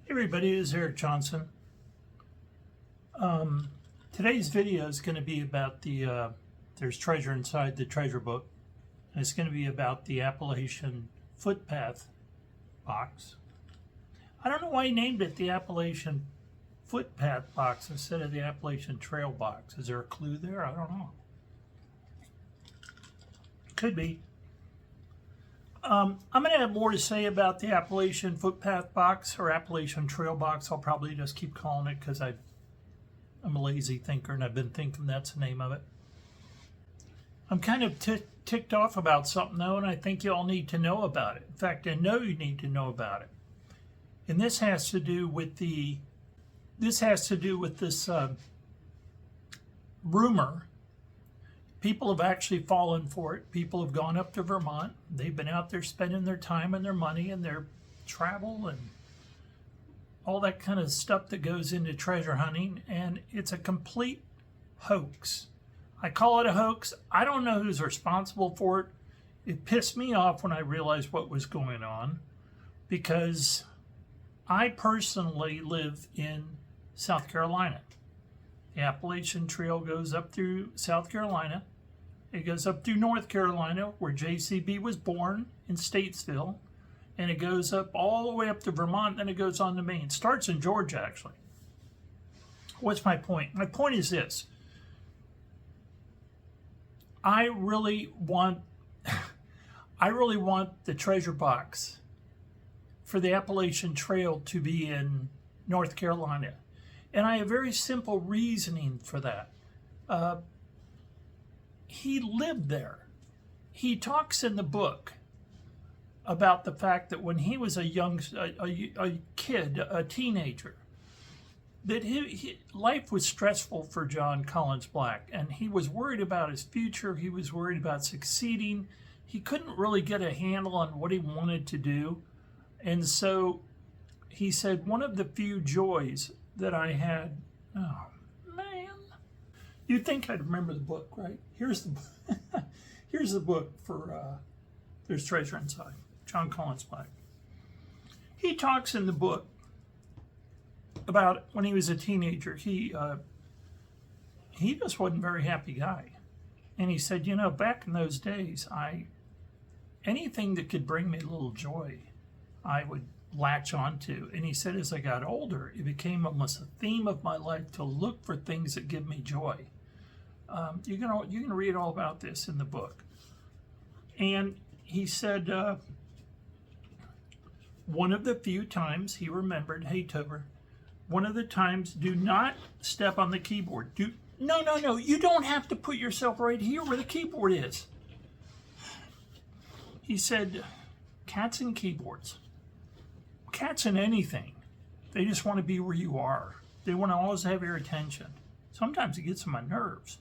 Hey everybody, this is Eric Johnson. Today's video is going to be about there's treasure inside the treasure book. And it's going to be about the Appalachian Footpath box. I don't know why he named it the Appalachian Footpath box instead of the Appalachian Trail box. Is there a clue there? I don't know. Could be. I'm going to have more to say about the Appalachian Footpath box or Appalachian Trail box. I'll probably just keep calling it because I'm a lazy thinker and I've been thinking that's the name of it. I'm kind of ticked off about something though, and I think you all need to know about it. In fact, I know you need to know about it. And this has to do with this rumor. People have actually fallen for it. People have gone up to Vermont. They've been out there spending their time and their money and their travel and all that kind of stuff that goes into treasure hunting, and it's a complete hoax. I call it a hoax. I don't know who's responsible for it. It pissed me off when I realized what was going on because I personally live in South Carolina. The Appalachian Trail goes up through South Carolina. It goes up through North Carolina, where JCB was born in Statesville. And it goes up all the way up to Vermont, then it goes on to Maine. It starts in Georgia, actually. What's my point? My point is this. I really want the treasure box for the Appalachian Trail to be in North Carolina. And I have very simple reasoning for that. He lived there. He talks in the book about the fact that when he was a kid, a teenager, that life was stressful for John Collins Black, and he was worried about his future. He was worried about succeeding. He couldn't really get a handle on what he wanted to do. And so he said, one of the few joys that I had, oh man, you'd think I'd remember the book, right? Here's the book for There's Treasure Inside, John Collins Black. He talks in the book about when he was a teenager. He just wasn't a very happy guy, and he said, back in those days, anything that could bring me a little joy, I would latch onto. And he said, as I got older, it became almost a theme of my life to look for things that give me joy. You can read all about this in the book. And he said, one of the few times he remembered, hey Tober, one of the times, do not step on the keyboard. No, you don't have to put yourself right here where the keyboard is. He said, cats and keyboards. Cats and anything. They just want to be where you are. They want to always have your attention. Sometimes it gets on my nerves.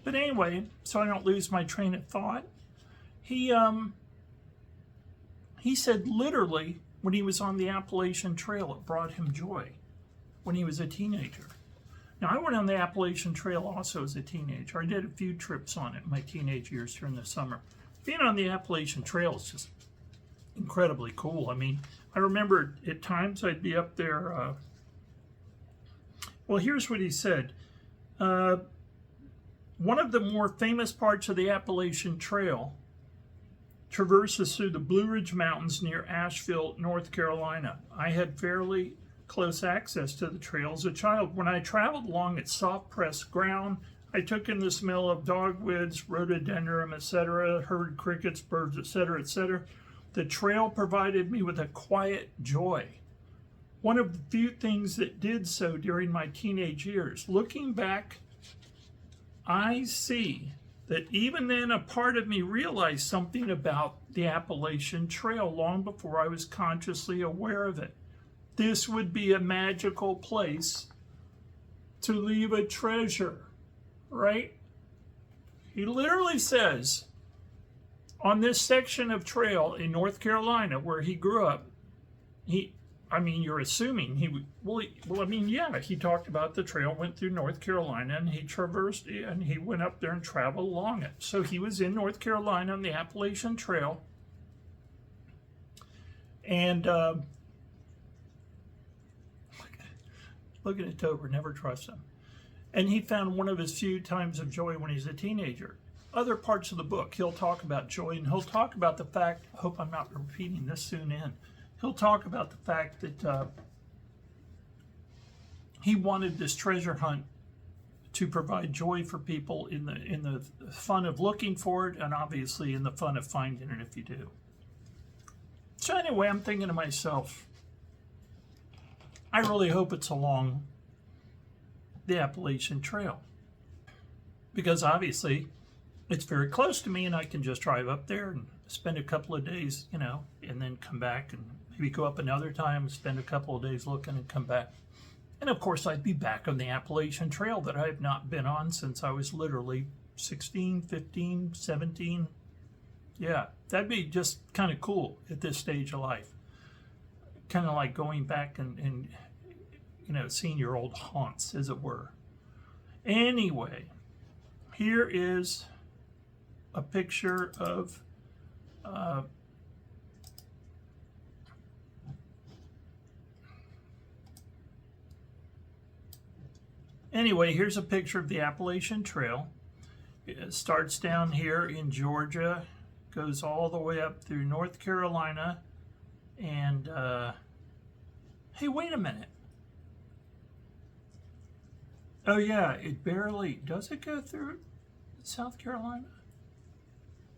But anyway, so I don't lose my train of thought, he said literally when he was on the Appalachian Trail, it brought him joy when he was a teenager. Now, I went on the Appalachian Trail also as a teenager. I did a few trips on it in my teenage years during the summer. Being on the Appalachian Trail is just incredibly cool. I mean, I remember at times I'd be up there. Well, here's what he said. One of the more famous parts of the Appalachian Trail traverses through the Blue Ridge Mountains near Asheville, North Carolina. I had fairly close access to the trail as a child. When I traveled along its soft-pressed ground, I took in the smell of dogwoods, rhododendron, etc., heard crickets, birds, etc., etc. The trail provided me with a quiet joy. One of the few things that did so during my teenage years. Looking back, I see that even then a part of me realized something about the Appalachian Trail long before I was consciously aware of it. This would be a magical place to leave a treasure, right? He literally says on this section of trail in North Carolina where he grew up, you're assuming he talked about the trail, went through North Carolina, and he traversed it, and he went up there and traveled along it. So he was in North Carolina on the Appalachian Trail, and Look at it, Tober, never trust him. And he found one of his few times of joy when he's a teenager. Other parts of the book, he'll talk about joy, and he'll talk about the fact, I hope I'm not repeating this soon in, he'll talk about the fact that he wanted this treasure hunt to provide joy for people in the fun of looking for it, and obviously in the fun of finding it if you do. So anyway, I'm thinking to myself, I really hope it's along the Appalachian Trail, because obviously it's very close to me and I can just drive up there and spend a couple of days, you know, and then come back and maybe go up another time, spend a couple of days looking and come back. And of course I'd be back on the Appalachian Trail that I have not been on since I was literally 16, 15, 17. Yeah, that'd be just kind of cool at this stage of life. Kind of like going back and you know, seeing your old haunts, as it were. Anyway, here is a picture of anyway, here's a picture of the Appalachian Trail. It starts down here in Georgia, goes all the way up through North Carolina, and hey, wait a minute. Oh yeah, it barely, does it go through South Carolina?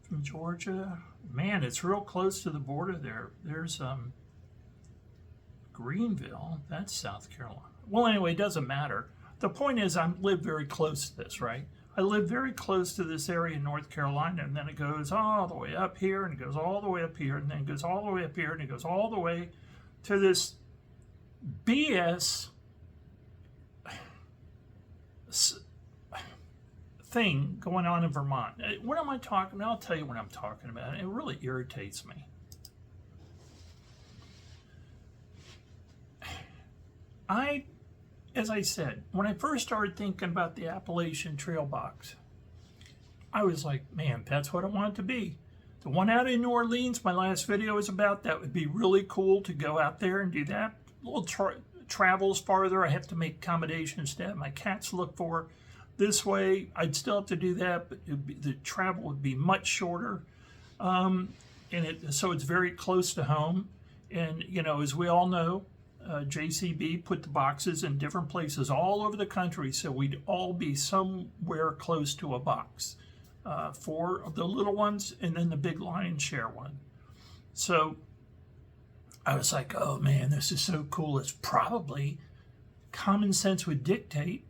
From Georgia? Man, it's real close to the border there. There's Greenville, that's South Carolina. Well, anyway, it doesn't matter. The point is, I live very close to this, right? I live very close to this area in North Carolina, and then it goes all the way up here, and it goes all the way up here, and then it goes all the way up here, and it goes all the way to this BS thing going on in Vermont. What am I talking about? I'll tell you what I'm talking about. It really irritates me. As I said, when I first started thinking about the Appalachian Trail box, I was like, man, that's what I want it to be. The one out in New Orleans, my last video was about, that would be really cool to go out there and do that. A little travels farther. I have to make accommodations to have my cats look for. This way, I'd still have to do that, but the travel would be much shorter. So it's very close to home. And, you know, as we all know, JCB put the boxes in different places all over the country, so we'd all be somewhere close to a box for the little ones and then the big lion's share one. So I was like, oh man, this is so cool. It's probably, common sense would dictate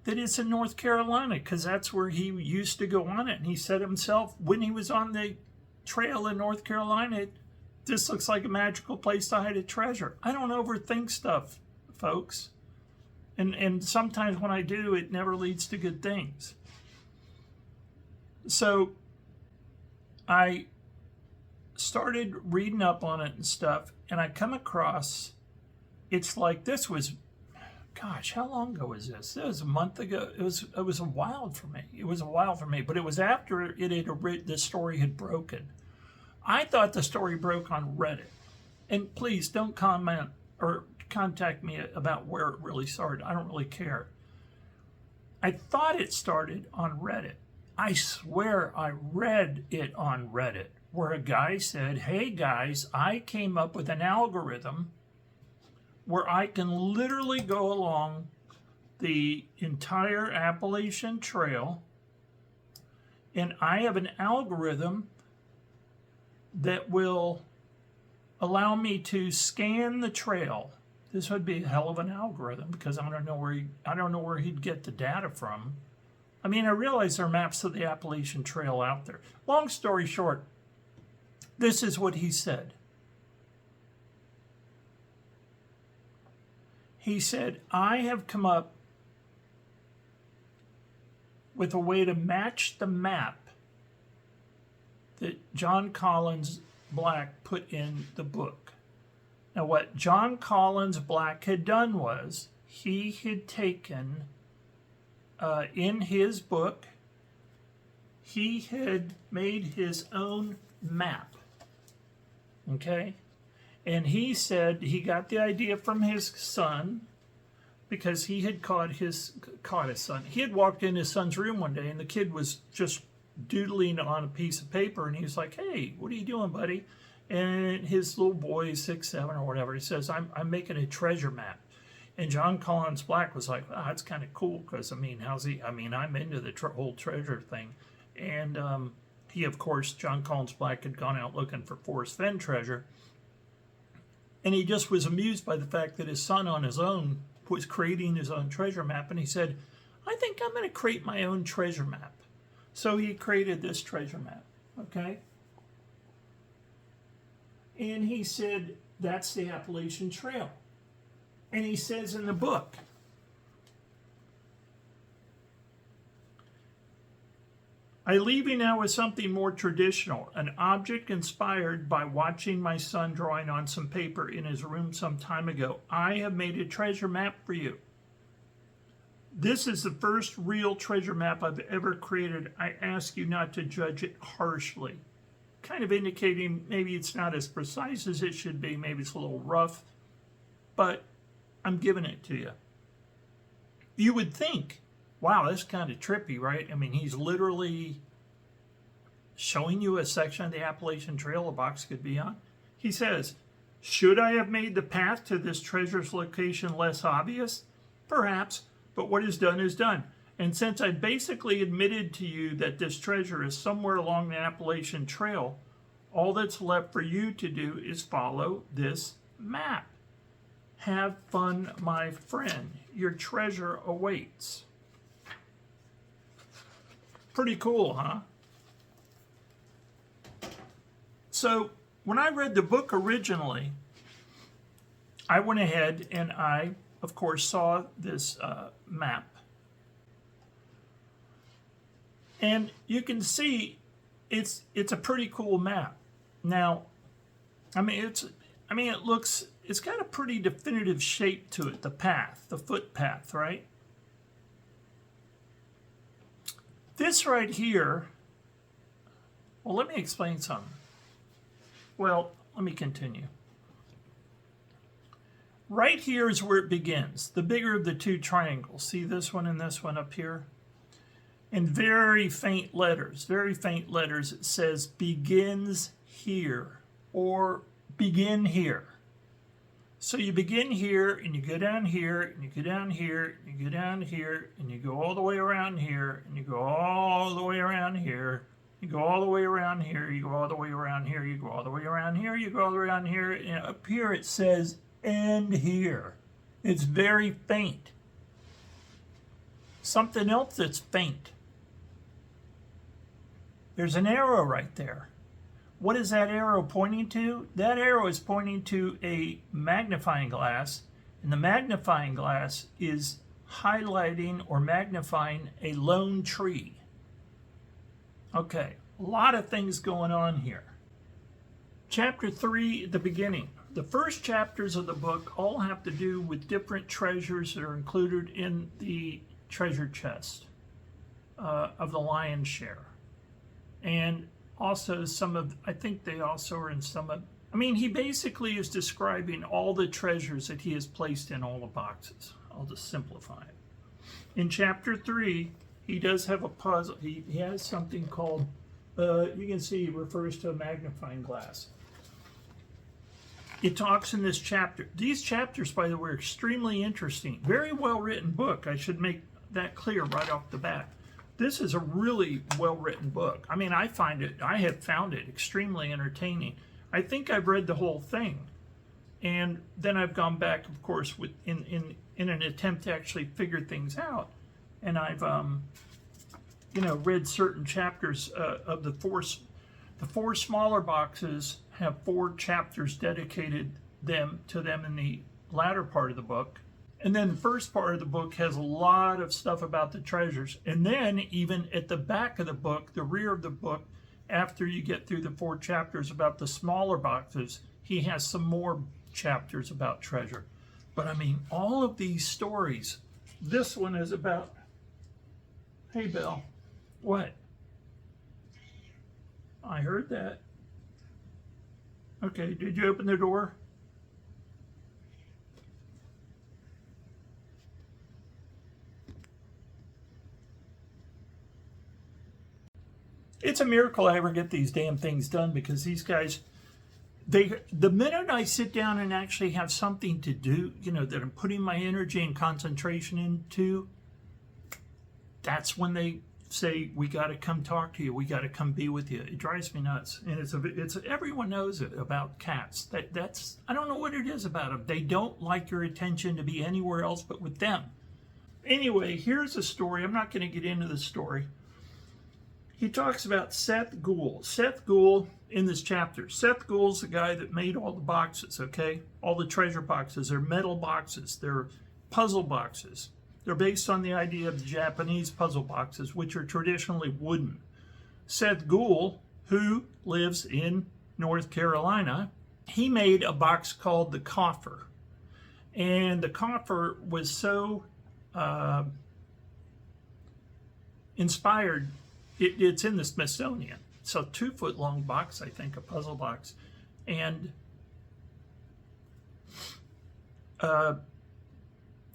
that it's in North Carolina, because that's where he used to go on it. And he said himself, when he was on the trail in North Carolina, this looks like a magical place to hide a treasure. I don't overthink stuff, folks. And sometimes when I do, it never leads to good things. So I started reading up on it and stuff, and I come across, it's like, this was, gosh, how long ago was this? It was a month ago. It was a while for me. It was a while for me, but it was after the story had broken. I thought the story broke on Reddit. And please don't comment or contact me about where it really started. I don't really care. I thought it started on Reddit. I swear I read it on Reddit, where a guy said, hey guys, I came up with an algorithm where I can literally go along the entire Appalachian Trail, and I have an algorithm that will allow me to scan the trail. This would be a hell of an algorithm, because I don't know where he'd get the data from. I mean, I realize there are maps of the Appalachian Trail out there. Long story short, this is what he said. He said, I have come up with a way to match the map that John Collins Black put in the book. Now, what John Collins Black had done was, he had taken, in his book, he had made his own map. Okay? And he said he got the idea from his son because he had caught his son. He had walked in his son's room one day, and the kid was just doodling on a piece of paper, and he was like, "Hey, what are you doing, buddy?" And his little boy, 6, 7, or whatever, he says, I'm making a treasure map. And John Collins Black was like, "Wow, that's kind of cool, because, I mean, I'm into the whole treasure thing." And he, of course, John Collins Black had gone out looking for Forrest Fenn treasure. And he just was amused by the fact that his son on his own was creating his own treasure map. And he said, "I think I'm going to create my own treasure map." So he created this treasure map, okay? And he said, that's the Appalachian Trail. And he says in the book, "I leave you now with something more traditional, an object inspired by watching my son drawing on some paper in his room some time ago. I have made a treasure map for you. This is the first real treasure map I've ever created. I ask you not to judge it harshly." Kind of indicating maybe it's not as precise as it should be, maybe it's a little rough, but I'm giving it to you. You would think, wow, that's kind of trippy, right? I mean, he's literally showing you a section of the Appalachian Trail a box could be on. He says, "Should I have made the path to this treasure's location less obvious? Perhaps, but what is done is done. And since I basically admitted to you that this treasure is somewhere along the Appalachian Trail, all that's left for you to do is follow this map. Have fun, my friend. Your treasure awaits." Pretty cool, huh? So when I read the book originally, I went ahead and I, of course, saw this map. And you can see it's a pretty cool map. Now, it's got a pretty definitive shape to it, the path, the footpath, right? This right here, well, let me explain something. Well, let me continue. Right here is where it begins, the bigger of the two triangles. See this one and this one up here? In very faint letters, it says begins here or begin here. So you begin here and you go down here and you go down here and you go down here and you go all the way around here and you go all the way around here. You go all the way around here, you go all the way around here, you go all the way around here, you go all the way around here, and up here it says end here. It's very faint. Something else that's faint. There's an arrow right there. What is that arrow pointing to? That arrow is pointing to a magnifying glass, and the magnifying glass is highlighting or magnifying a lone tree. Okay, a lot of things going on here. Chapter 3 at the beginning. The first chapters of the book all have to do with different treasures that are included in the treasure chest of the lion's share. And also I think they also are in some of, he basically is describing all the treasures that he has placed in all the boxes. I'll just simplify it. In chapter 3, he does have a puzzle. He has something called, you can see it refers to a magnifying glass. It talks in this chapter. These chapters, by the way, are extremely interesting. Very well written book. I should make that clear right off the bat. This is a really well written book. I have found it extremely entertaining. I think I've read the whole thing. And then I've gone back, of course, in an attempt to actually figure things out. And I've, read certain chapters of the four smaller boxes have 4 chapters dedicated to them in the latter part of the book. And then the first part of the book has a lot of stuff about the treasures. And then even at the back of the book, the rear of the book, after you get through the 4 chapters about the smaller boxes, he has some more chapters about treasure. But all of these stories, this one is about, hey, Bill, what? I heard that. Okay, did you open the door? It's a miracle I ever get these damn things done, because these guys, the minute I sit down and actually have something to do, that I'm putting my energy and concentration into, that's when they say, we got to come talk to you, we got to come be with you. It drives me nuts. And it's everyone knows it about cats. That's I don't know what it is about them. They don't like your attention to be anywhere else but with them. Anyway, here's a story. I'm not going to get into the story. He talks about Seth Gould. Seth Gould in this chapter. Seth Gould's the guy that made all the boxes, okay? All the treasure boxes. They're metal boxes. They're puzzle boxes. They're based on the idea of the Japanese puzzle boxes, which are traditionally wooden. Seth Gould, who lives in North Carolina, he made a box called the Coffer. And the Coffer was so inspired. It's in the Smithsonian. It's a 2-foot long box, I think, a puzzle box. And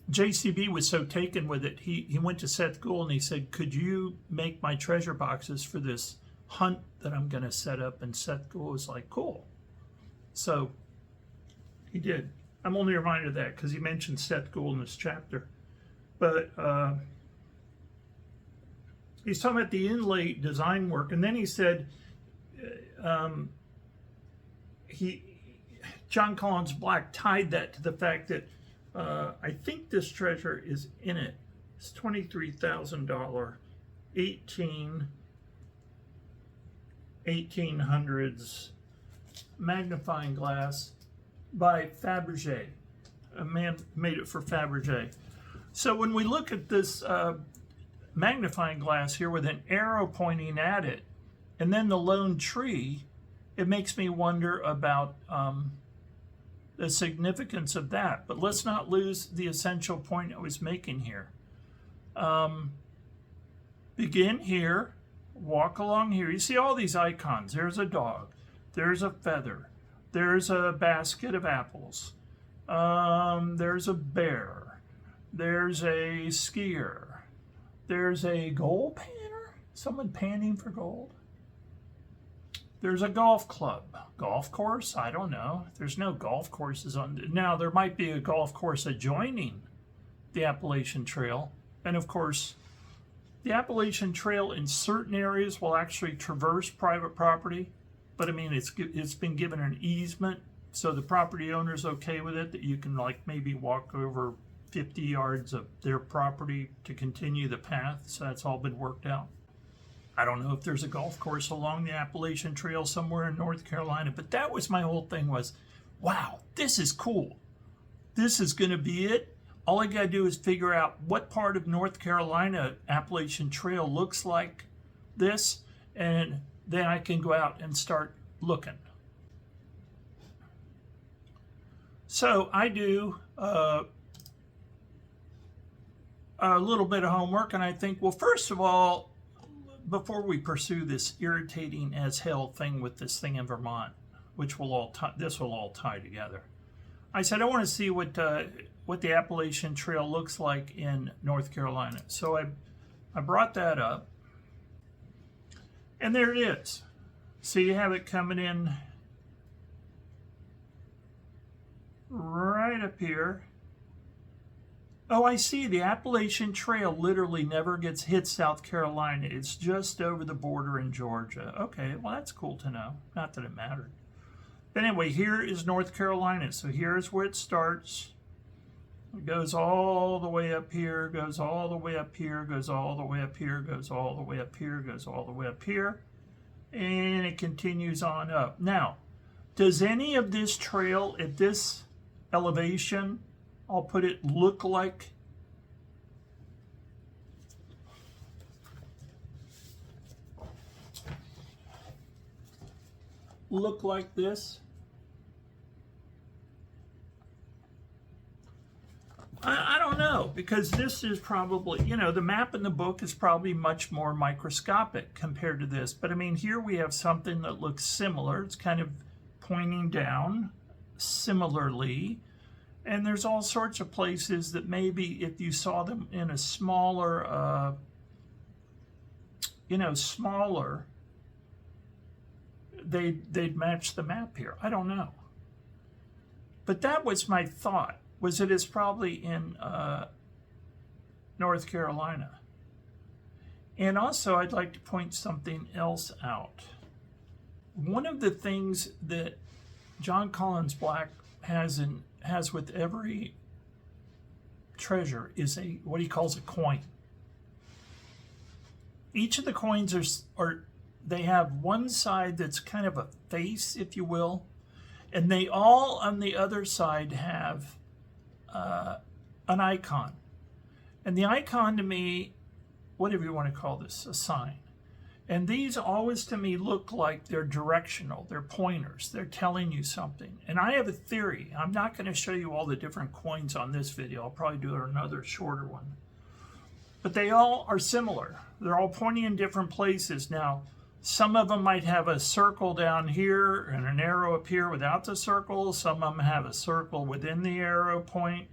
JCB was so taken with it, he went to Seth Gould and he said, could you make my treasure boxes for this hunt that I'm going to set up? And Seth Gould was like, cool. So he did. I'm only reminded of that because he mentioned Seth Gould in this chapter. But he's talking about the inlay design work, and then he said John Collins Black tied that to the fact that I think this treasure is in it. It's $23,000, 1800s magnifying glass by Fabergé. A man made it for Fabergé. So when we look at this magnifying glass here with an arrow pointing at it, and then the lone tree, it makes me wonder about the significance of that. But let's not lose the essential point I was making here. Begin here, walk along here. You see all these icons. There's a dog, there's a feather, there's a basket of apples, there's a bear, there's a skier, there's a gold panner, someone panning for gold. There's a golf club, golf course, I don't know. There's no golf courses on. Now, there might be a golf course adjoining the Appalachian Trail. And of course, the Appalachian Trail in certain areas will actually traverse private property. But I mean, it's been given an easement, so the property owner's okay with it, that you can like maybe walk over 50 yards of their property to continue the path. So that's all been worked out. I don't know if there's a golf course along the Appalachian Trail somewhere in North Carolina, but that was my whole thing was, wow, this is cool. This is going to be it. All I got to do is figure out what part of North Carolina Appalachian Trail looks like this, and then I can go out and start looking. So I do a little bit of homework, and I think, well, first of all, before we pursue this irritating as hell thing with this thing in Vermont, which this will all tie together, I said I want to see what the Appalachian Trail looks like in North Carolina. So I brought that up, and there it is. So you have it coming in right up here. Oh, I see. The Appalachian Trail literally never hits South Carolina. It's just over the border in Georgia. Okay, well, that's cool to know. Not that it mattered. But anyway, here is North Carolina. So here's where it starts. It goes all the way up here, goes all the way up here, goes all the way up here, goes all the way up here, goes all the way up here, and it continues on up. Now, does any of this trail at this elevation, I'll put it, look like this? I don't know, because this is probably, the map in the book is probably much more microscopic compared to this. But I mean, here we have something that looks similar. It's kind of pointing down similarly. And there's all sorts of places that maybe if you saw them in a smaller, they'd match the map here. I don't know. But that was my thought, was it is probably in North Carolina. And also, I'd like to point something else out. One of the things that John Collins Black has with every treasure is what he calls a coin. Each of the coins they have one side that's kind of a face, if you will, and they all on the other side have an icon. And the icon to me, whatever you want to call this, a sign. And these always to me look like they're directional, they're pointers, they're telling you something. And I have a theory. I'm not going to show you all the different coins on this video. I'll probably do another shorter one. But they all are similar. They're all pointing in different places. Now, some of them might have a circle down here and an arrow up here without the circle. Some of them have a circle within the arrow point.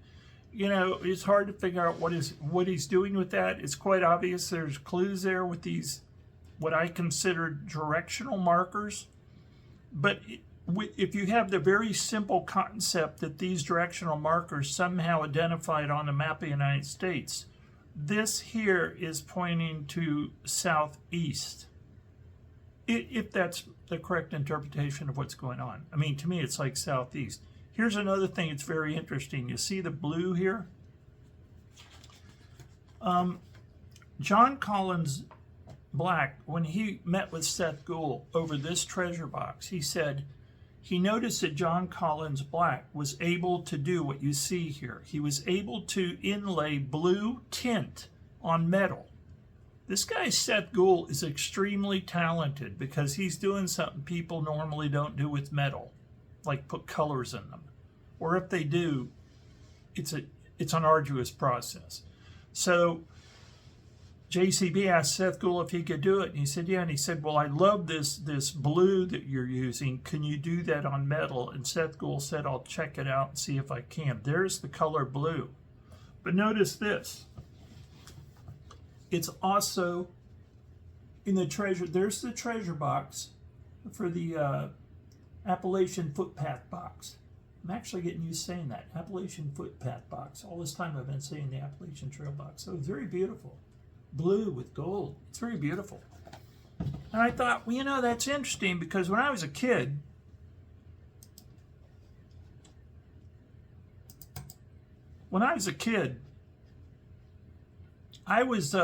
You know, it's hard to figure out what he's doing with that. It's quite obvious there's clues there with these, what I consider directional markers. But if you have the very simple concept that these directional markers somehow identified on the map of the United States, this here is pointing to southeast. If that's the correct interpretation of what's going on. I mean, to me, it's like southeast. Here's another thing that's very interesting. You see the blue here? John Collins Black, when he met with Seth Gould over this treasure box, he said he noticed that John Collins Black was able to do what you see here. He was able to inlay blue tint on metal. This guy, Seth Gould, is extremely talented because he's doing something people normally don't do with metal, like put colors in them. Or if they do, it's an arduous process. So JCB asked Seth Gould if he could do it, and he said, yeah. And he said, well, I love this blue that you're using. Can you do that on metal? And Seth Gould said, I'll check it out and see if I can. There's the color blue. But notice this. It's also in the treasure. There's the treasure box for the Appalachian Footpath box. I'm actually getting used to saying that. Appalachian Footpath box. All this time I've been saying the Appalachian Trail box. So it's very beautiful. Blue with gold. It's very beautiful. And I thought, well, you know, that's interesting because when I was a kid, I was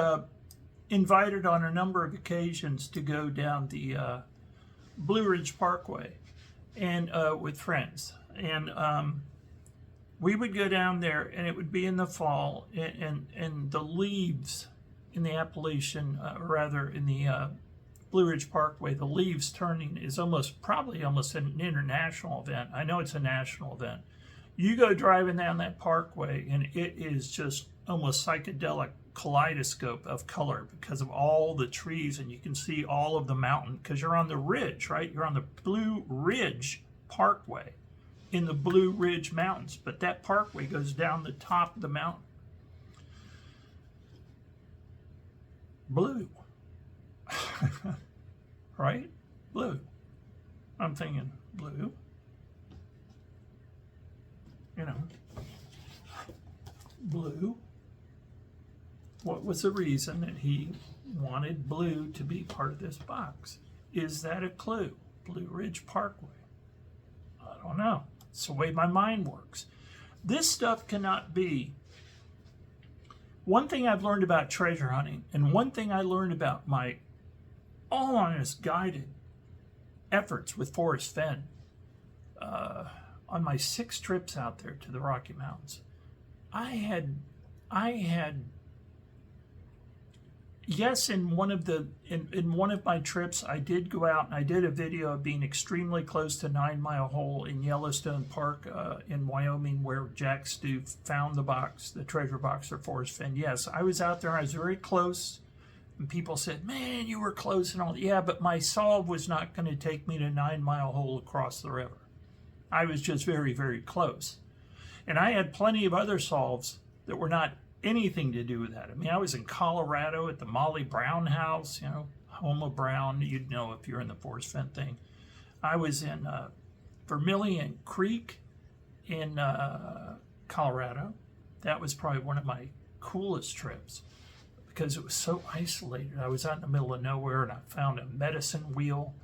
invited on a number of occasions to go down the Blue Ridge Parkway and with friends. And we would go down there, and it would be in the fall, and the leaves in the Appalachian, in the Blue Ridge Parkway, the leaves turning is probably almost an international event. I know it's a national event. You go driving down that parkway, and it is just almost psychedelic kaleidoscope of color because of all the trees, and you can see all of the mountain because you're on the ridge, right? You're on the Blue Ridge Parkway in the Blue Ridge Mountains, but that parkway goes down the top of the mountain. Blue. Right? Blue. I'm thinking blue. You know, blue. What was the reason that he wanted blue to be part of this box? Is that a clue? Blue Ridge Parkway. I don't know. It's the way my mind works. This stuff cannot be. One thing I've learned about treasure hunting, and one thing I learned about my all honest guided efforts with Forrest Fenn on my 6 trips out there to the Rocky Mountains, I had yes, in one of my trips, I did go out and I did a video of being extremely close to 9 Mile Hole in Yellowstone Park in Wyoming, where Jack Stu found the treasure box for Forrest Fenn. Yes, I was out there. I was very close, and people said, "Man, you were close and all." Yeah, but my solve was not going to take me to 9 Mile Hole across the river. I was just very, very close, and I had plenty of other solves that were not anything to do with that. I mean, I was in Colorado at the Molly Brown house, you know, home of Brown. You'd know if you're in the Forrest Fenn thing. I was in Vermilion Creek in Colorado. That was probably one of my coolest trips because it was so isolated. I was out in the middle of nowhere and I found a medicine wheel,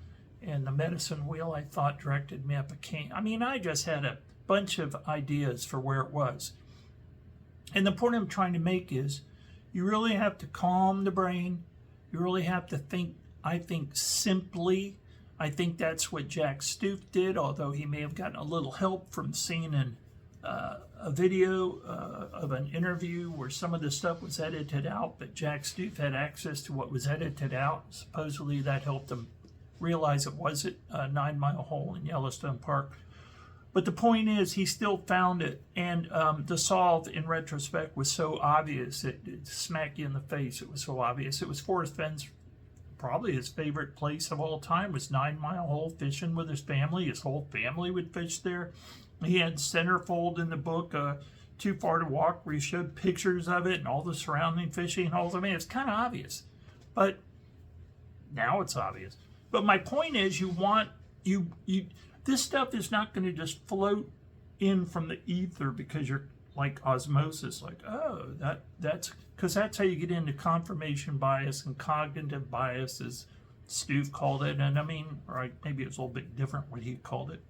and the medicine wheel I thought directed me up a cane. I mean, I just had a bunch of ideas for where it was. And the point I'm trying to make is you really have to calm the brain. You really have to think, I think, simply. I think that's what Jack Stoof did, although he may have gotten a little help from seeing a video of an interview where some of the stuff was edited out, but Jack Stoof had access to what was edited out. Supposedly that helped him realize it wasn't a 9 Mile hole in Yellowstone Park. But the point is, he still found it, and the solve, in retrospect, was so obvious. It smacked you in the face. It was so obvious. It was Forrest Fenn's, probably his favorite place of all time, was 9 Mile hole, fishing with his family. His whole family would fish there. He had centerfold in the book, Too Far to Walk, where he showed pictures of it and all the surrounding fishing holes. I mean, it's kind of obvious, but now it's obvious. But my point is, this stuff is not going to just float in from the ether because you're like osmosis, like, oh, that's because that's how you get into confirmation bias and cognitive bias, as Stoof called it. And I mean, or maybe it's a little bit different what he called it,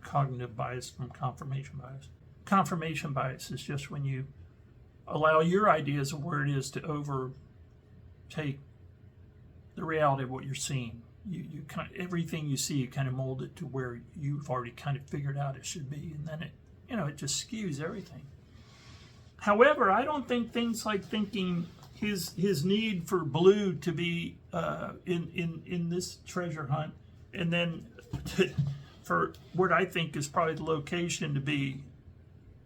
cognitive bias from confirmation bias. Confirmation bias is just when you allow your ideas of where it is to overtake the reality of what you're seeing. You kind of, everything you see, you kind of mold it to where you've already kind of figured out it should be, and then it just skews everything. However, I don't think things like thinking his need for blue to be in this treasure hunt, and then for what I think is probably the location to be,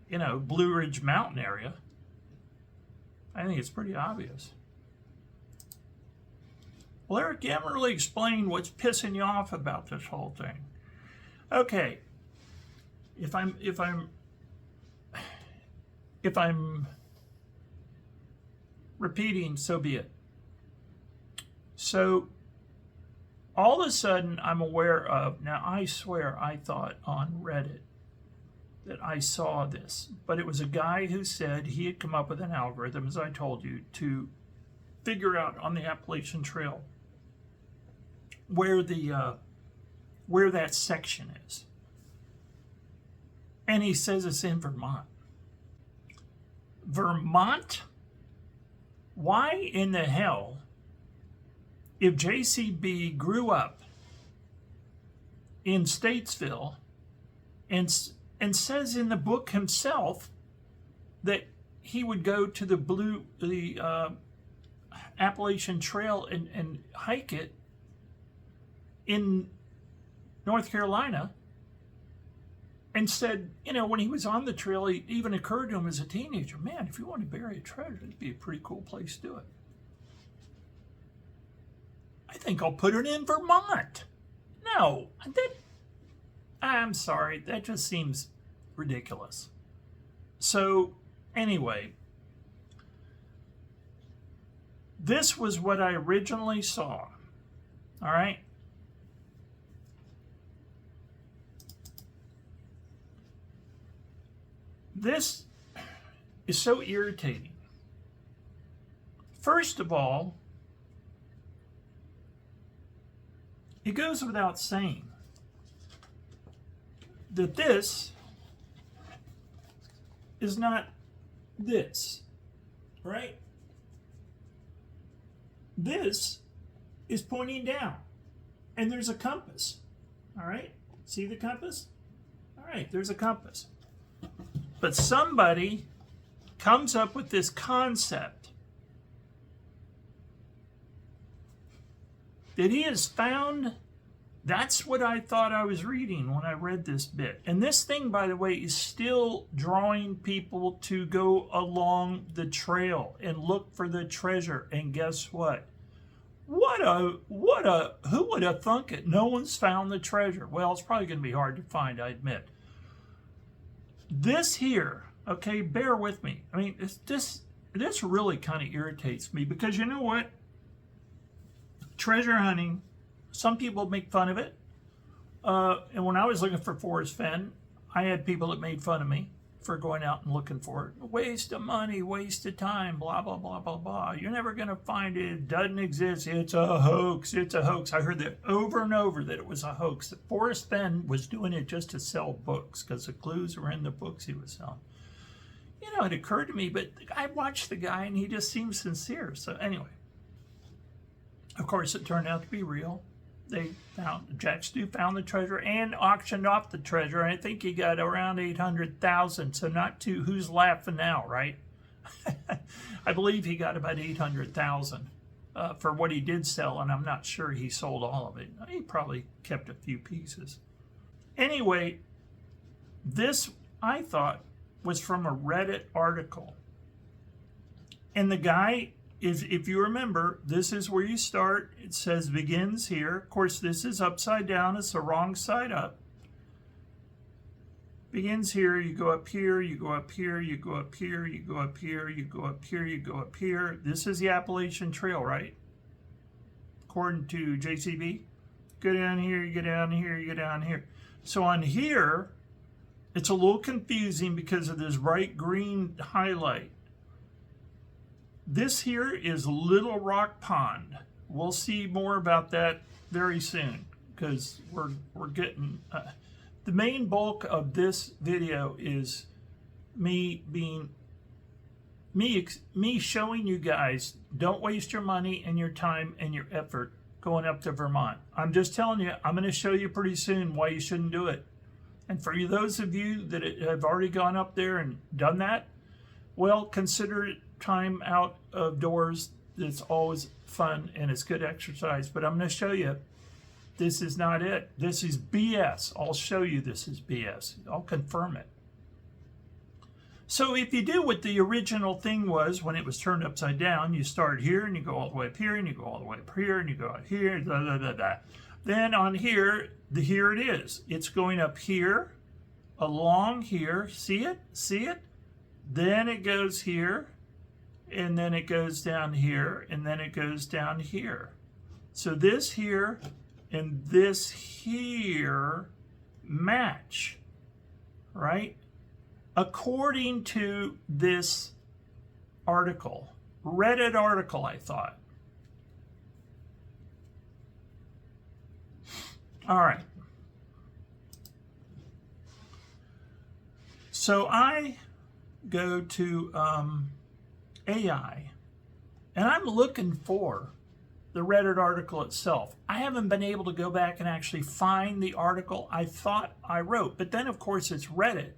Blue Ridge Mountain area, I think it's pretty obvious. Well, Eric, you haven't really explained what's pissing you off about this whole thing. Okay, if I'm repeating, so be it. So all of a sudden I'm aware of, now I swear I thought on Reddit that I saw this, but it was a guy who said he had come up with an algorithm, as I told you, to figure out on the Appalachian Trail where that section is. And he says it's in Vermont. Vermont? Why in the hell, if JCB grew up in Statesville and says in the book himself that he would go to the Appalachian Trail and hike it in North Carolina, and said, when he was on the trail, it even occurred to him as a teenager, man, if you want to bury a treasure, it'd be a pretty cool place to do it. I think I'll put it in Vermont. No, I'm sorry, that just seems ridiculous. So, anyway, this was what I originally saw, all right? This is so irritating. First of all, it goes without saying that this is not this, right? This is pointing down, and there's a compass, all right? See the compass? All right, there's a compass. But somebody comes up with this concept that he has found. That's what I thought I was reading when I read this bit. And this thing, by the way, is still drawing people to go along the trail and look for the treasure. And guess what? Who would have thunk it? No one's found the treasure. Well, it's probably going to be hard to find, I admit. This here, okay, bear with me. I mean, this really kind of irritates me because you know what? Treasure hunting, some people make fun of it. And when I was looking for Forrest Fenn, I had people that made fun of me for going out and looking for it. Waste of money, waste of time, blah, blah, blah, blah, blah. You're never going to find it. It doesn't exist. It's a hoax. It's a hoax. I heard that over and over that it was a hoax. That Forrest Fenn was doing it just to sell books because the clues were in the books he was selling. You know, it occurred to me, but I watched the guy and he just seemed sincere. So anyway, of course, it turned out to be real. Jack Stu found the treasure and auctioned off the treasure. I think he got around 800,000. So not too, who's laughing now, right? I believe he got about 800,000 for what he did sell, and I'm not sure he sold all of it. He probably kept a few pieces. Anyway, this, I thought, was from a Reddit article. And the guy, if you remember, this is where you start. It says begins here. Of course, this is upside down. It's the wrong side up. Begins here. You go up here. You go up here. You go up here. You go up here. You go up here. You go up here. This is the Appalachian Trail, right? According to JCB. Go down here. You go down here. You go down here. So on here, it's a little confusing because of this bright green highlight. This here is Little Rock Pond. We'll see more about that very soon because we're getting the main bulk of this video is me showing you guys don't waste your money and your time and your effort going up to Vermont. I'm just telling you, I'm going to show you pretty soon why you shouldn't do it. And for you, those of you that have already gone up there and done that, well, consider it time out of doors. It's always fun and it's good exercise. But I'm going to show you, this is not it. This is BS. I'll show you this is BS. I'll confirm it. So if you do what the original thing was when it was turned upside down, you start here and you go all the way up here and you go all the way up here and you go out here, da, da, da, da. Then on here, here it is. It's going up here, along here. See it? See it? Then it goes here, and then it goes down here, and then it goes down here. So this here and this here match, right? According to this article, Reddit article, I thought. All right. So I go to AI, and I'm looking for the Reddit article itself. I haven't been able to go back and actually find the article I thought I wrote, but then of course it's Reddit,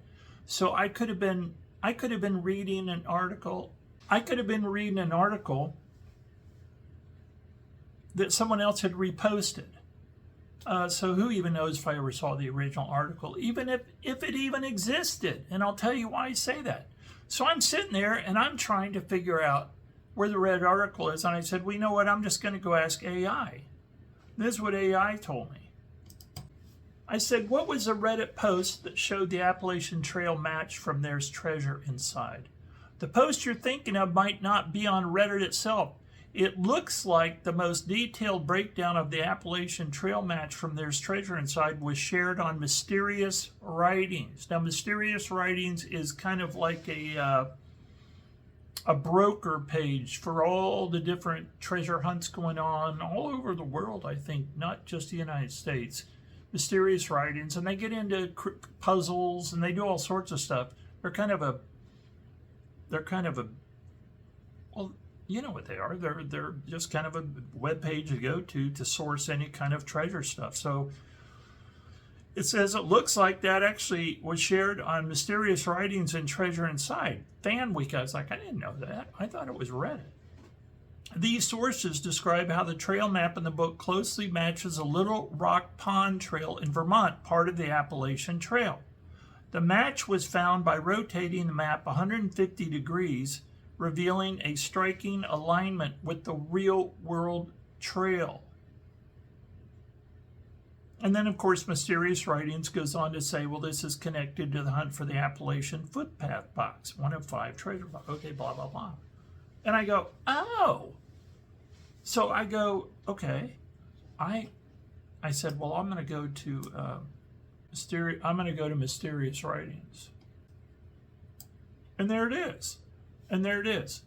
so I could have been reading an article. I could have been reading an article that someone else had reposted. So who even knows if I ever saw the original article, even if it even existed. And I'll tell you why I say that. So I'm sitting there and I'm trying to figure out where the Reddit article is. And I said, well, you know what? I'm just going to go ask AI. This is what AI told me. I said, what was a Reddit post that showed the Appalachian Trail match from There's Treasure Inside? The post you're thinking of might not be on Reddit itself. It looks like the most detailed breakdown of the Appalachian Trail match from There's Treasure Inside was shared on Mysterious Writings. Now, Mysterious Writings is kind of like a broker page for all the different treasure hunts going on all over the world, I think, not just the United States. Mysterious Writings, and they get into puzzles and they do all sorts of stuff. They're kind of a well, you know what they are. They're just kind of a web page to go to source any kind of treasure stuff. So it says it looks like that actually was shared on Mysterious Writings and Treasure Inside. Fan Week, I was like, I didn't know that. I thought it was Reddit. These sources describe how the trail map in the book closely matches a Little Rock Pond trail in Vermont, part of the Appalachian Trail. The match was found by rotating the map 150 degrees, revealing a striking alignment with the real-world trail. And then, of course, Mysterious Writings goes on to say, well, this is connected to the hunt for the Appalachian Footpath box, one of 5 treasure boxes. Okay, blah, blah, blah. And I go, oh. So I go, okay, I said, well, I'm going to go to Mysterious Writings. And there it is. And there it is.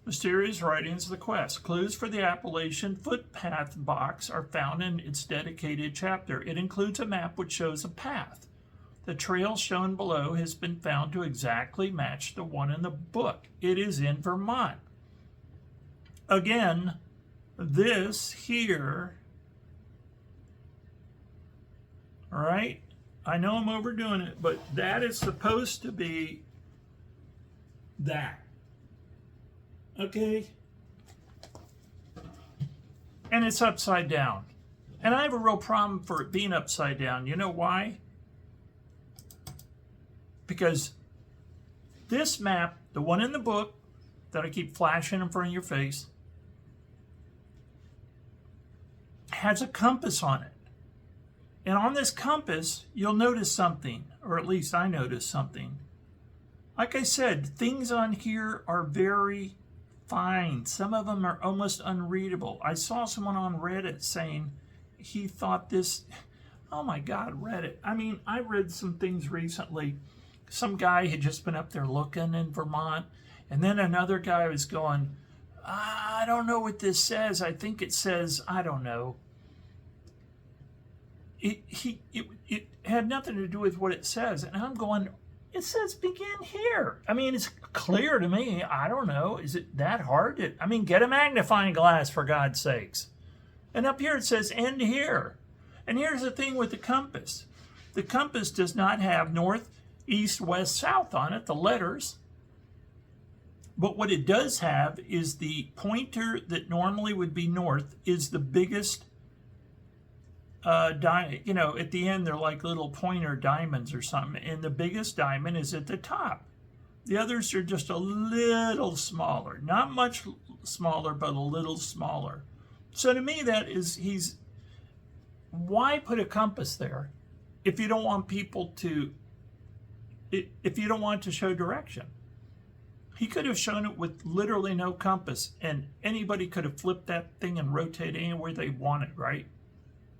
Mysterious Writings, The Quest. Clues for the Appalachian Footpath box are found in its dedicated chapter. It includes a map which shows a path. The trail shown below has been found to exactly match the one in the book. It is in Vermont. Again, this here, all right, I know I'm overdoing it, but that is supposed to be that. Okay? And it's upside down. And I have a real problem for it being upside down. You know why? Because this map, the one in the book that I keep flashing in front of your face, has a compass on it. And on this compass, you'll notice something, or at least I noticed something. Like I said, things on here are very fine. Some of them are almost unreadable. I saw someone on Reddit saying he thought this, oh my God, Reddit. I mean, I read some things recently. Some guy had just been up there looking in Vermont, and then another guy was going, I don't know what this says. I think it says, I don't know. It had nothing to do with what it says. And I'm going, it says begin here. I mean, it's clear to me. I don't know. Is it that hard? Get a magnifying glass, for God's sakes. And up here it says end here. And here's the thing with the compass. The compass does not have north, east, west, south on it, the letters. But what it does have is the pointer that normally would be north is the biggest at the end they're like little pointer diamonds or something, and the biggest diamond is at the top. The others are just a little smaller, not much smaller, but a little smaller. So to me, that is, why put a compass there if you don't want people to, if you don't want it to show direction? He could have shown it with literally no compass, and anybody could have flipped that thing and rotated anywhere they wanted, right?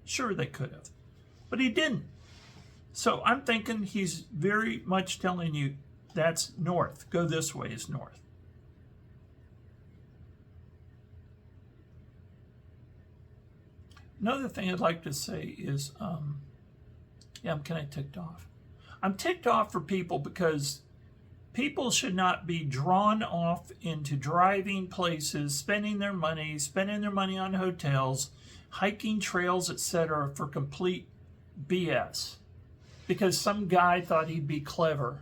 Sure, they could have, but he didn't. So I'm thinking he's very much telling you that's north. Go this way is north. Another thing I'd like to say is, I'm kind of ticked off. I'm ticked off for people because people should not be drawn off into driving places, spending their money on hotels, hiking trails, etc., for complete BS. Because some guy thought he'd be clever,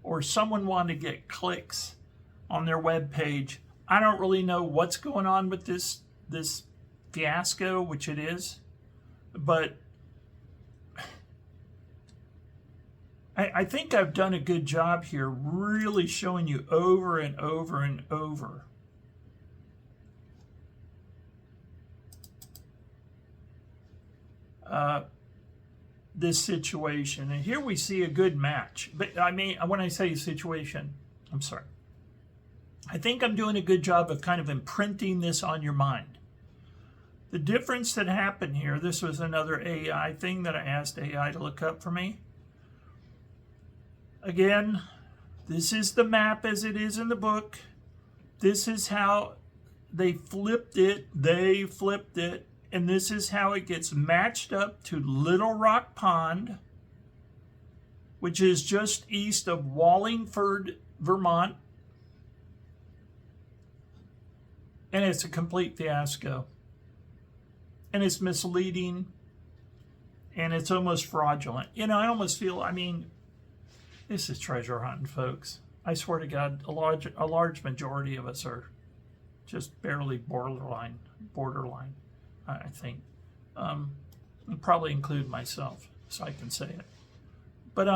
or someone wanted to get clicks on their web page. I don't really know what's going on with this fiasco, which it is, but I think I've done a good job here, really showing you over and over and over this situation. And here we see a good match. But I mean, when I say situation, I'm sorry. I think I'm doing a good job of kind of imprinting this on your mind. The difference that happened here, this was another AI thing that I asked AI to look up for me. Again, this is the map as it is in the book. This is how they flipped it. And this is how it gets matched up to Little Rock Pond, which is just east of Wallingford, Vermont. And it's a complete fiasco. And it's misleading. And it's almost fraudulent. I almost feel, this is treasure hunting, folks. I swear to God, a large majority of us are just barely borderline, I think. I'll probably include myself, so I can say it. But,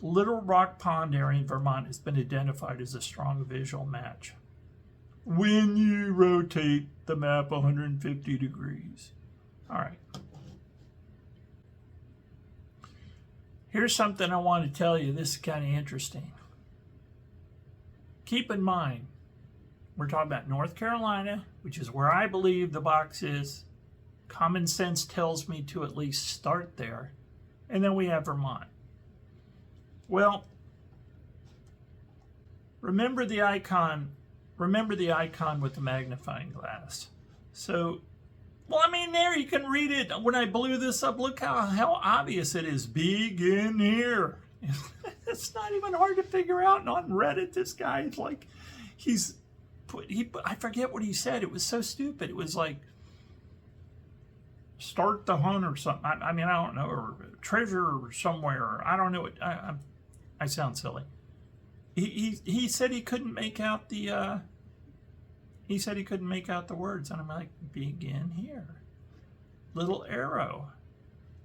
Little Rock Pond area in Vermont has been identified as a strong visual match when you rotate the map 150 degrees. All right. Here's something I want to tell you. This is kind of interesting. Keep in mind, We're talking about North Carolina, which is where I believe the box is. Common sense tells me to at least start there. And then we have Vermont. Well, remember the icon with the magnifying glass. So, well, I mean, there you can read it. When I blew this up, look how obvious it is. Begin here. It's not even hard to figure out. And on Reddit, this guy is like, I forget what he said. It was so stupid. It was like, start the hunt or something. I mean, I don't know, or treasure somewhere. I don't know. I sound silly. He said he couldn't make out the. He said he couldn't make out the words, and I'm like, begin here. Little arrow.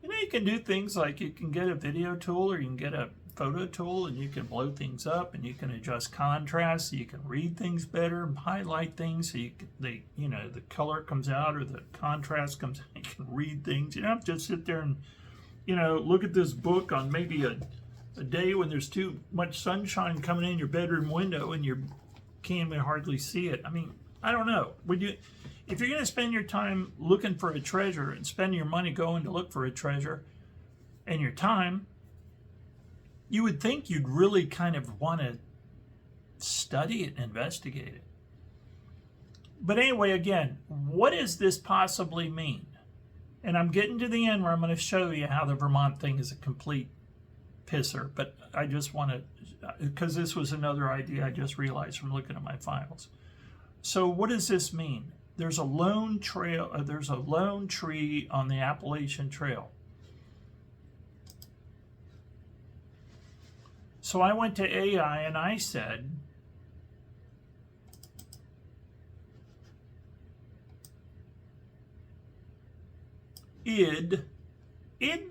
You know, you can do things like you can get a video tool or you can get a photo tool and you can blow things up and you can adjust contrast so you can read things better and highlight things so the color comes out or the contrast comes out. You can read things. You don't have to just sit there and, look at this book on maybe a day when there's too much sunshine coming in your bedroom window and you can't even hardly see it. I mean, I don't know. If you're going to spend your time looking for a treasure and spend your money going to look for a treasure and your time, you would think you'd really kind of want to study it and investigate it. But anyway, again, what does this possibly mean? And I'm getting to the end where I'm going to show you how the Vermont thing is a complete pisser. But I just want to, because this was another idea I just realized from looking at my files. So what does this mean? There's a lone trail. There's a lone tree on the Appalachian Trail. So I went to AI and I said, Is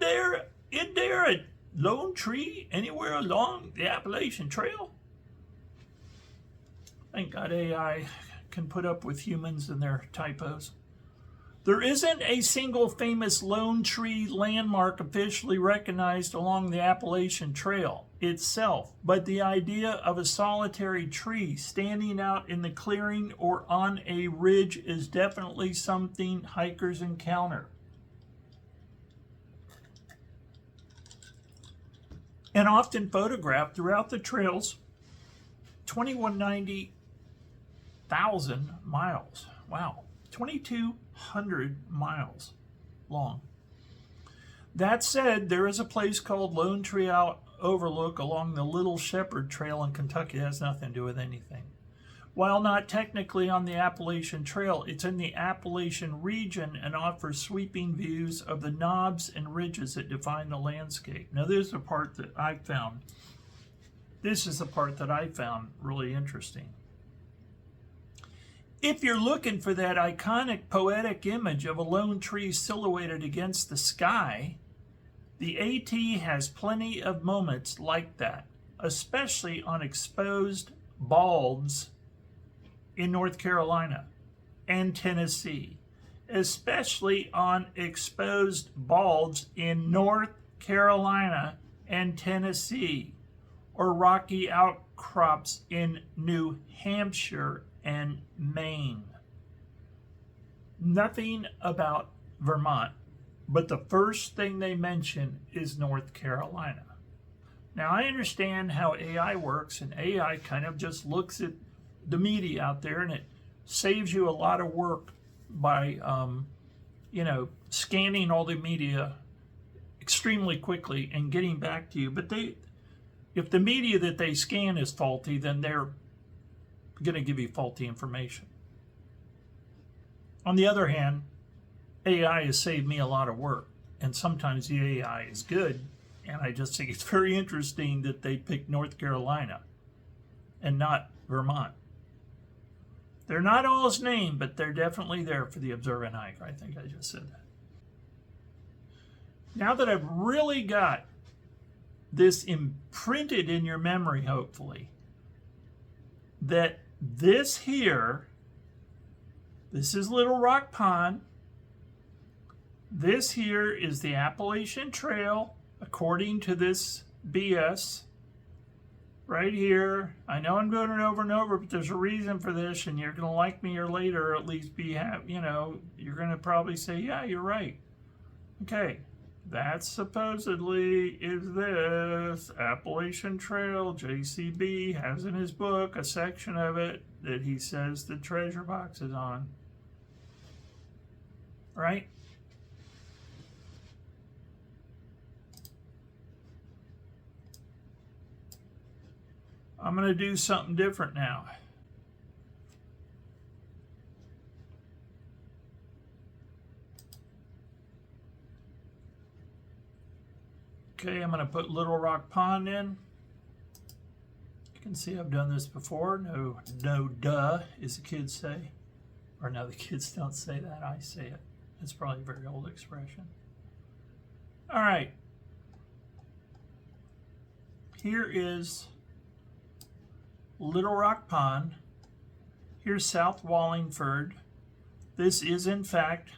there a lone tree anywhere along the Appalachian Trail? Thank God AI can put up with humans and their typos. There isn't a single famous lone tree landmark officially recognized along the Appalachian Trail itself, but the idea of a solitary tree standing out in the clearing or on a ridge is definitely something hikers encounter. And often photographed throughout the trails, 2190,000 miles. Wow, 2,200 miles long. That said, there is a place called Lone Tree Overlook along the Little Shepherd Trail in Kentucky. It has nothing to do with anything. While not technically on the Appalachian Trail, it's in the Appalachian region and offers sweeping views of the knobs and ridges that define the landscape. Now, this is the part that I found. This is the part that I found really interesting. If you're looking for that iconic poetic image of a lone tree silhouetted against the sky, the AT has plenty of moments like that, especially on exposed balds in North Carolina and Tennessee, especially on exposed balds in North Carolina and Tennessee, or rocky outcrops in New Hampshire and Maine. Nothing about Vermont, but the first thing they mention is North Carolina. Now, I understand how AI works, and AI kind of just looks at the media out there, and it saves you a lot of work by, scanning all the media extremely quickly and getting back to you. But if the media that they scan is faulty, then they're going to give you faulty information. On the other hand, AI has saved me a lot of work, and sometimes the AI is good, and I just think it's very interesting that they picked North Carolina and not Vermont. They're not all his name, but they're definitely there for the observant hiker. I think I just said that. Now that I've really got this imprinted in your memory, hopefully, that this here, this is Little Rock Pond. This here is the Appalachian Trail, according to this BS. right here. I know I'm doing it over and over, but there's a reason for this, and you're going to like me or later, or at least be happy, you know, you're going to probably say, yeah, you're right. Okay, that supposedly is this Appalachian Trail. JCB has in his book a section of it that he says the treasure box is on. Right? I'm going to do something different now. Okay, I'm going to put Little Rock Pond in. You can see I've done this before. No duh, as the kids say. Or no, the kids don't say that. I say it. It's probably a very old expression. All right. Here is Little Rock Pond. Here's South Wallingford. This is, in fact,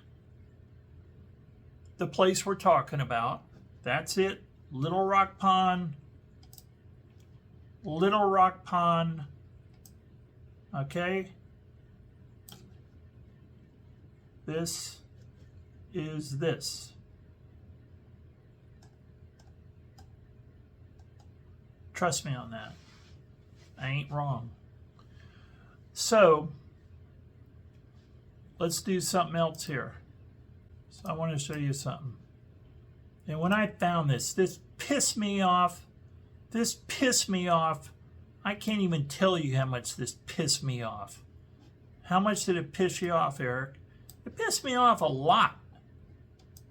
the place we're talking about. That's it. Little Rock Pond. Little Rock Pond. Okay. This is this. Trust me on that. I ain't wrong. So, let's do something else here. So I want to show you something. And when I found this pissed me off. This pissed me off. I can't even tell you how much this pissed me off. How much did it piss you off, Eric? It pissed me off a lot.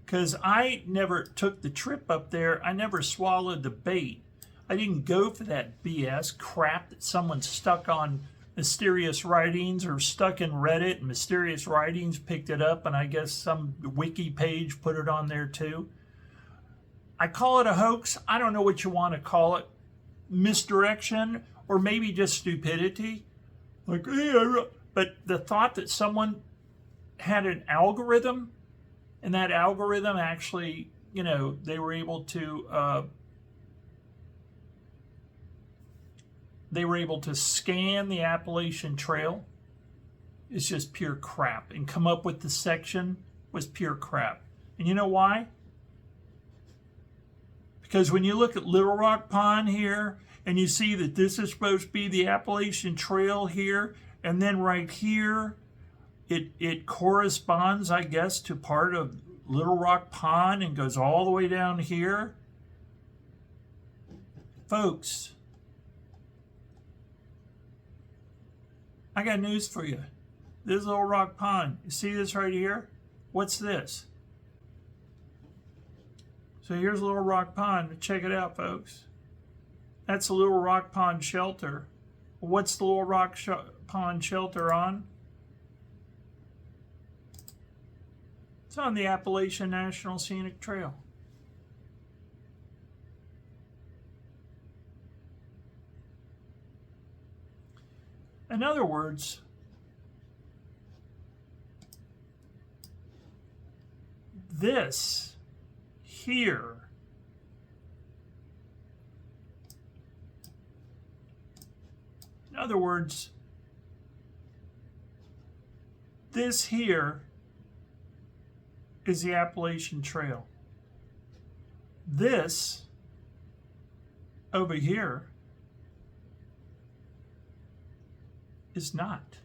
Because I never took the trip up there. I never swallowed the bait. I didn't go for that BS crap that someone stuck on Mysterious Writings or stuck in Reddit, and Mysterious Writings picked it up, and I guess some wiki page put it on there too. I call it a hoax. I don't know what you want to call it. Misdirection, or maybe just stupidity. Like, hey, but the thought that someone had an algorithm, and that algorithm actually, you know, they were able to scan the Appalachian Trail. It's just pure crap. And come up with the section was pure crap. And you know why? Because when you look at Little Rock Pond here, and you see that this is supposed to be the Appalachian Trail here, and then right here, it corresponds, I guess, to part of Little Rock Pond and goes all the way down here. Folks, I got news for you. This is Little Rock Pond. You see this right here? What's this? So here's Little Rock Pond. Check it out, folks. That's the Little Rock Pond Shelter. What's the Little Rock Pond Shelter on? It's on the Appalachian National Scenic Trail. In other words, this here in other words, this here is the Appalachian Trail. This over here is not,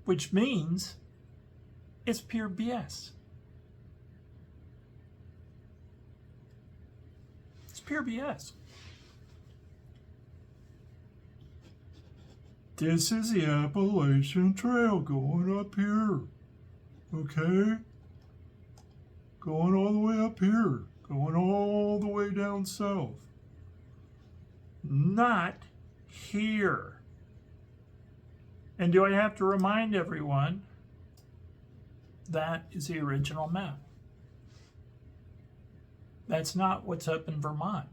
which means it's pure BS. It's pure BS. This is the Appalachian Trail going up here, okay? Going all the way up here, going all the way down south. Not here. And do I have to remind everyone that is the original map? That's not what's up in Vermont.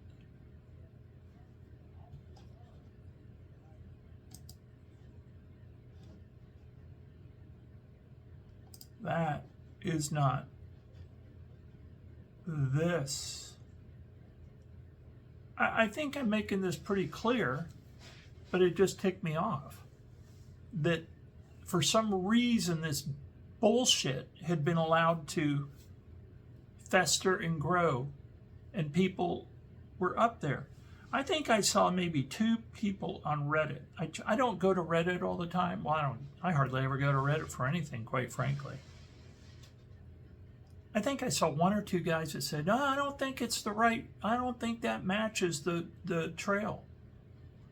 That is not this. I think I'm making this pretty clear, but it just ticked me off that for some reason this bullshit had been allowed to fester and grow, and people were up there. I think I saw maybe 2 people on Reddit. I don't go to Reddit all the time. Well, I hardly ever go to Reddit for anything, quite frankly. I think I saw 1 or 2 guys that said, no, I don't think it's the right, I don't think that matches the trail.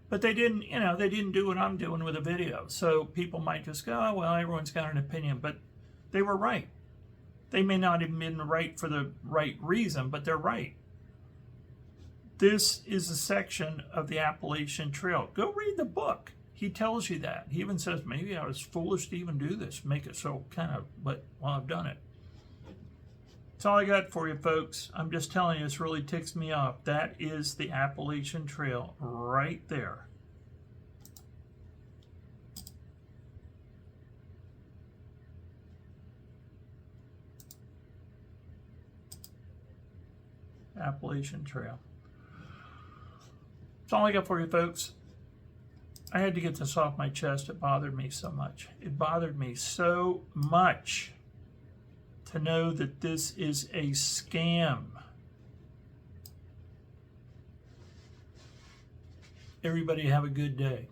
But they didn't, they didn't do what I'm doing with a video. So people might just go, oh, well, everyone's got an opinion. But they were right. They may not have been right for the right reason, but they're right. This is a section of the Appalachian Trail. Go read the book. He tells you that. He even says, maybe I was foolish to even do this, make it so kind of, but well, I've done it. That's all I got for you, folks. I'm just telling you, this really ticks me off. That is the Appalachian Trail right there. Appalachian Trail. That's all I got for you, folks. I had to get this off my chest. It bothered me so much. It bothered me so much to know that this is a scam. Everybody have a good day.